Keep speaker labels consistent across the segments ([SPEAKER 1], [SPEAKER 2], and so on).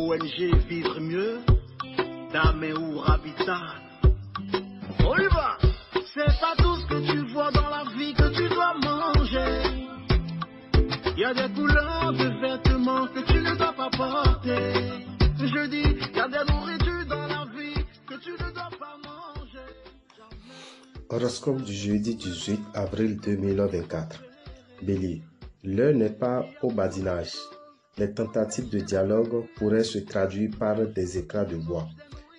[SPEAKER 1] ONG Vivre Mieux, Dame ou Habitat. On y va. C'est pas tout ce que tu vois dans la vie que tu dois manger. Il y a des couleurs de vêtements que tu ne dois pas porter. Je dis, il y a des nourritures dans la vie que tu ne dois pas manger.
[SPEAKER 2] Horoscope du jeudi 18 avril 2024. Bélier, l'heure n'est pas au badinage. Les tentatives de dialogue pourraient se traduire par des éclats de voix.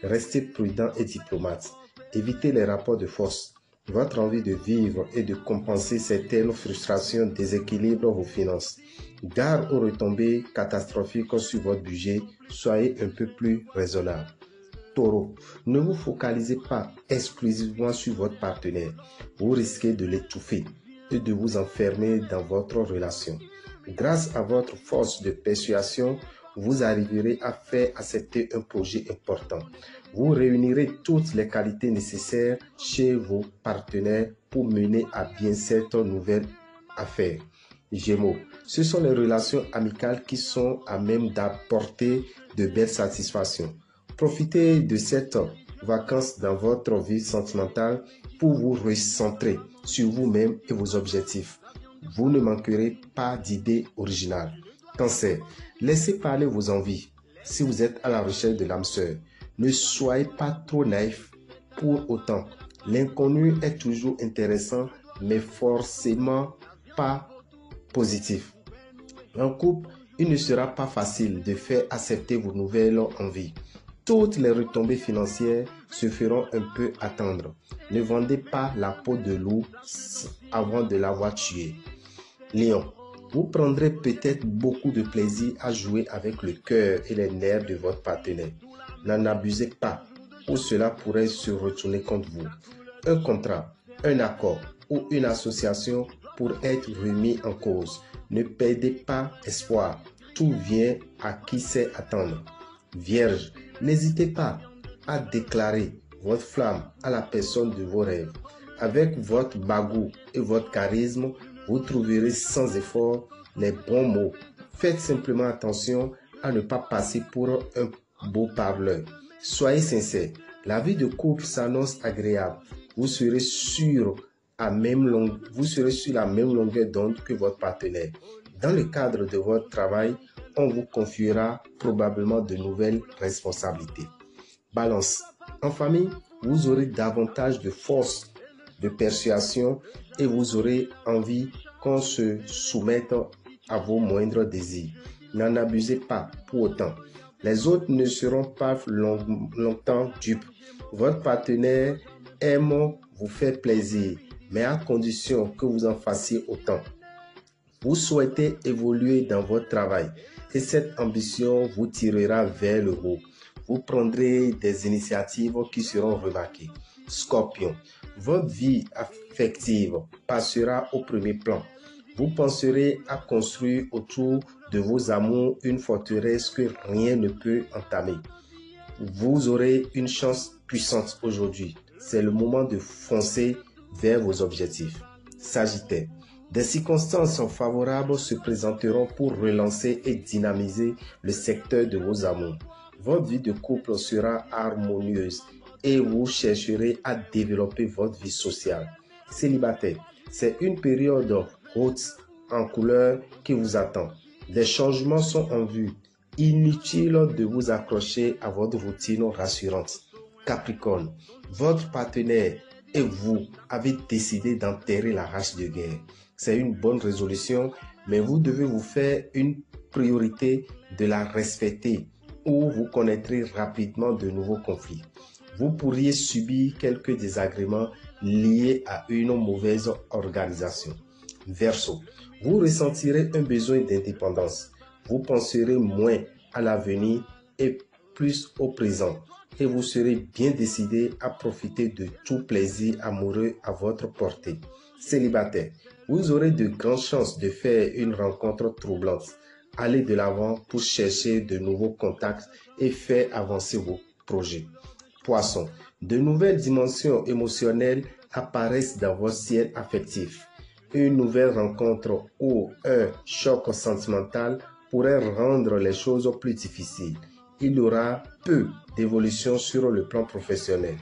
[SPEAKER 2] Restez prudent et diplomate. Évitez les rapports de force. Votre envie de vivre et de compenser certaines frustrations déséquilibre vos finances. Gare aux retombées catastrophiques sur votre budget, soyez un peu plus raisonnable. Taureau, ne vous focalisez pas exclusivement sur votre partenaire. Vous risquez de l'étouffer et de vous enfermer dans votre relation. Grâce à votre force de persuasion, vous arriverez à faire accepter un projet important. Vous réunirez toutes les qualités nécessaires chez vos partenaires pour mener à bien cette nouvelle affaire. Gémeaux, ce sont les relations amicales qui sont à même d'apporter de belles satisfactions. Profitez de cette vacance dans votre vie sentimentale pour vous recentrer sur vous-même et vos objectifs. Vous ne manquerez pas d'idées originales. Cancer, laissez parler vos envies. Si vous êtes à la recherche de l'âme sœur, ne soyez pas trop naïf pour autant. L'inconnu est toujours intéressant, mais forcément pas positif. En couple, il ne sera pas facile de faire accepter vos nouvelles envies. Toutes les retombées financières se feront un peu attendre. Ne vendez pas la peau de loup avant de l'avoir tué. Lion, vous prendrez peut-être beaucoup de plaisir à jouer avec le cœur et les nerfs de votre partenaire. N'en abusez pas ou cela pourrait se retourner contre vous. Un contrat, un accord ou une association pourrait être remis en cause. Ne perdez pas espoir. Tout vient à qui sait attendre. Vierge, n'hésitez pas à déclarer votre flamme à la personne de vos rêves. Avec votre bagou et votre charisme, vous trouverez sans effort les bons mots. Faites simplement attention à ne pas passer pour un beau parleur. Soyez sincère, la vie de couple s'annonce agréable. Vous serez sur la même longueur d'onde que votre partenaire. Dans le cadre de votre travail, on vous confiera probablement de nouvelles responsabilités. Balance. En famille, vous aurez davantage de force de persuasion et vous aurez envie qu'on se soumette à vos moindres désirs. N'en abusez pas pour autant. Les autres ne seront pas longtemps dupes. Votre partenaire aime vous faire plaisir, mais à condition que vous en fassiez autant. Vous souhaitez évoluer dans votre travail et cette ambition vous tirera vers le haut. Vous prendrez des initiatives qui seront remarquées. Scorpion, votre vie affective passera au premier plan. Vous penserez à construire autour de vos amours une forteresse que rien ne peut entamer. Vous aurez une chance puissante aujourd'hui. C'est le moment de foncer vers vos objectifs. Sagittaire, des circonstances favorables se présenteront pour relancer et dynamiser le secteur de vos amours. Votre vie de couple sera harmonieuse et vous chercherez à développer votre vie sociale. Célibataire, c'est une période haute en couleur qui vous attend. Des changements sont en vue. Inutile de vous accrocher à votre routine rassurante. Capricorne, votre partenaire et vous avez décidé d'enterrer la hache de guerre. C'est une bonne résolution, mais vous devez vous faire une priorité de la respecter ou vous connaîtrez rapidement de nouveaux conflits. Vous pourriez subir quelques désagréments liés à une mauvaise organisation. Verseau, vous ressentirez un besoin d'indépendance. Vous penserez moins à l'avenir et plus au présent. Et vous serez bien décidé à profiter de tout plaisir amoureux à votre portée. Célibataire, vous aurez de grandes chances de faire une rencontre troublante. Allez de l'avant pour chercher de nouveaux contacts et faire avancer vos projets. Poisson, de nouvelles dimensions émotionnelles apparaissent dans votre ciel affectif. Une nouvelle rencontre ou un choc sentimental pourrait rendre les choses plus difficiles. il y aura peu d'évolution sur le plan professionnel.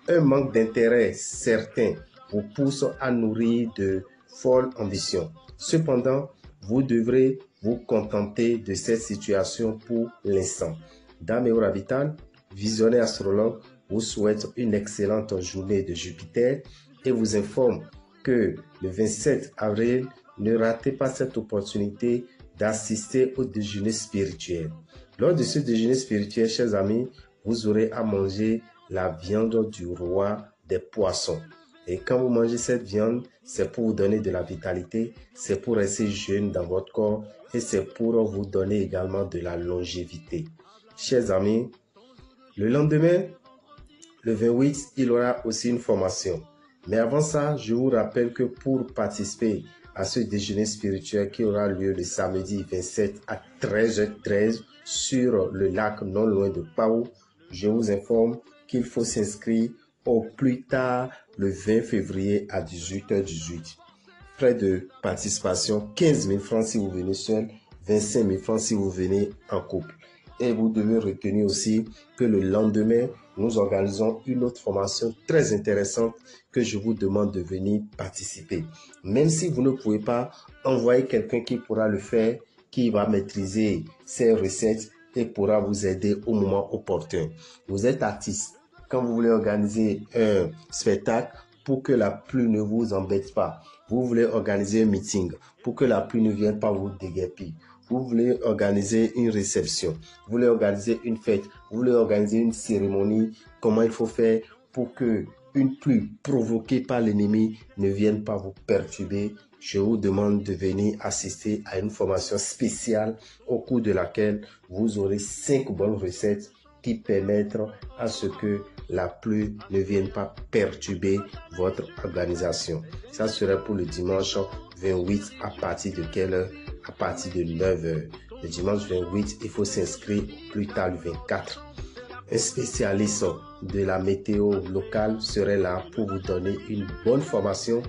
[SPEAKER 2] Un manque d'intérêt certain vous pousse à nourrir de folles ambitions. Cependant, vous devrez vous contenter de cette situation pour l'instant. Dame et orbital, visionnaire astrologue, vous souhaite une excellente journée de Jupiter et vous informe que le 27 avril, ne ratez pas cette opportunité d'assister au déjeuner spirituel. Lors de ce déjeuner spirituel, chers amis, vous aurez à manger la viande du roi des poissons. Et quand vous mangez cette viande, c'est pour vous donner de la vitalité, c'est pour rester jeune dans votre corps et c'est pour vous donner également de la longévité. Chers amis, le lendemain, le 28, il y aura aussi une formation. Mais avant ça, je vous rappelle que pour participer à ce déjeuner spirituel qui aura lieu le samedi 27 à 13h13 sur le lac non loin de Pau, je vous informe qu'il faut s'inscrire au plus tard le 20 février à 18h18. Frais de participation, 15 000 francs si vous venez seul, 25 000 francs si vous venez en couple. Et vous devez retenir aussi que le lendemain, nous organisons une autre formation très intéressante que je vous demande de venir participer. Même si vous ne pouvez pas, envoyer quelqu'un qui pourra le faire, qui va maîtriser ces recettes et pourra vous aider au moment opportun. Vous êtes artiste. Quand vous voulez organiser un spectacle, pour que la pluie ne vous embête pas, vous voulez organiser un meeting, pour que la pluie ne vienne pas vous déguerpir, vous voulez organiser une réception, vous voulez organiser une fête, vous voulez organiser une cérémonie, comment il faut faire pour que une pluie provoquée par l'ennemi ne vienne pas vous perturber. Je vous demande de venir assister à une formation spéciale au cours de laquelle vous aurez 5 bonnes recettes qui permettent à ce que la pluie ne vienne pas perturber votre organisation. Ça serait pour le dimanche 28 à partir de quelle heure? À partir de 9h. Le dimanche 28, il faut s'inscrire plus tard le 24. Un spécialiste de la météo locale serait là pour vous donner une bonne formation,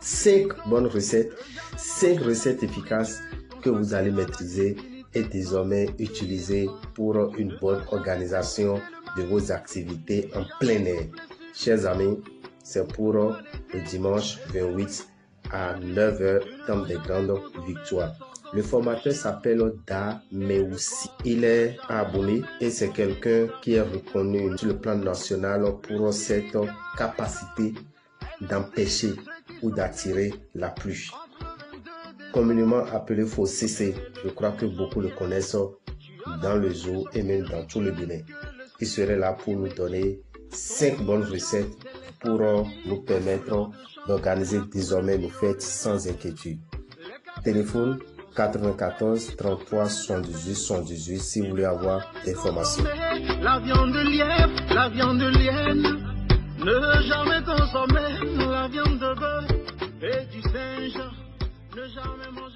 [SPEAKER 2] 5 bonnes recettes, 5 recettes efficaces que vous allez maîtriser et désormais utiliser pour une bonne organisation de vos activités en plein air. Chers amis, c'est pour le dimanche 28 à 9h dans des grandes victoires. Le formateur s'appelle Da Meussi. Il est abonné et c'est quelqu'un qui est reconnu sur le plan national pour cette capacité d'empêcher ou d'attirer la pluie. Communément appelé Fossé, je crois que beaucoup le connaissent dans le zoo et même dans tout le Bénin. Il serait là pour nous donner 5 bonnes recettes pour nous permettre d'organiser désormais nos fêtes sans inquiétude. Téléphone 94 33 78 78 si vous voulez avoir des informations.
[SPEAKER 1] La viande de lièvre, la viande de lienne, ne jamais consommer la viande de bœuf et du singe, ne jamais manger.